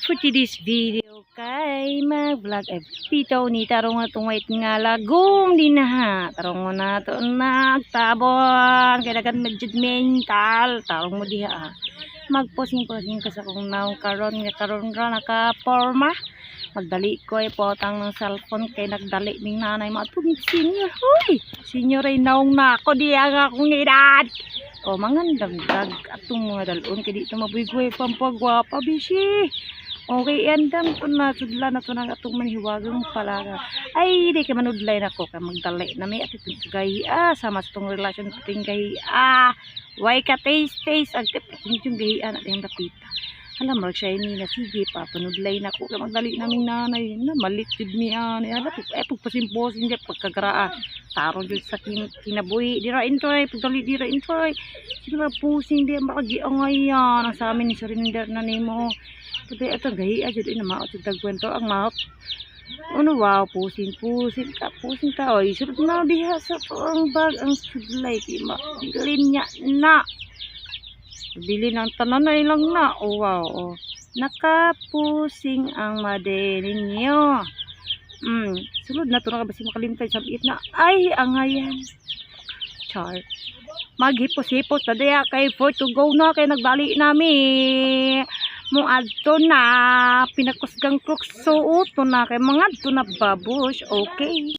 For today's video kay mag-vlog ay pitaw ni tarong nga tungwait nga lagom din na ha. Tarong na to nagtabon kaya dagan medyo mental tarong mo diha ha. Magposing-posing ka sa kung naong karon ra naka-forma. Magdali ko ay potang ng cellphone kay nagdali ning nanay matugig senior. Hoy, senior ay naong nako diya nga akong edad. O mangandagdag atong mga dalon kay dito mabuygoy pampagwapa bisi. Okay, andam to na sudla na to na atong manhiwagang palaga. Ay, di ka manudlay na ko ka magdalay na may atitong gahi sama sa tong relasyon puting gahi why ka taste ag yung gahi na yung dapita. Alam mo siya ni na sige pa panudlay na ko ka magdali naming nanay na malit jud mi ani ala pagpasimposin di pagkagaraa taron jud sa kinabuhi dira intoy pagdali dira intoy sila pusing di makagiangayan ang sa amin ni surrender na nimo. Pwede ito gahi aja din na maot yung tagkwento ang maot. Ano wow, pusing ka. Oy, surut na diha sa ang bag ang sudlay kay mabilin niya na. Bili ng tanan na lang na. Oh wow, oh. Nakapusing ang madeling niyo. Sulod na to na kabasi makalimtay sabit na. Ay, angayan. Char. Maghipos-hipos na diha kay for to go na kay nagbali nami. Mo adto na pinakusgang krok suot to na kay mga adto na babush okay.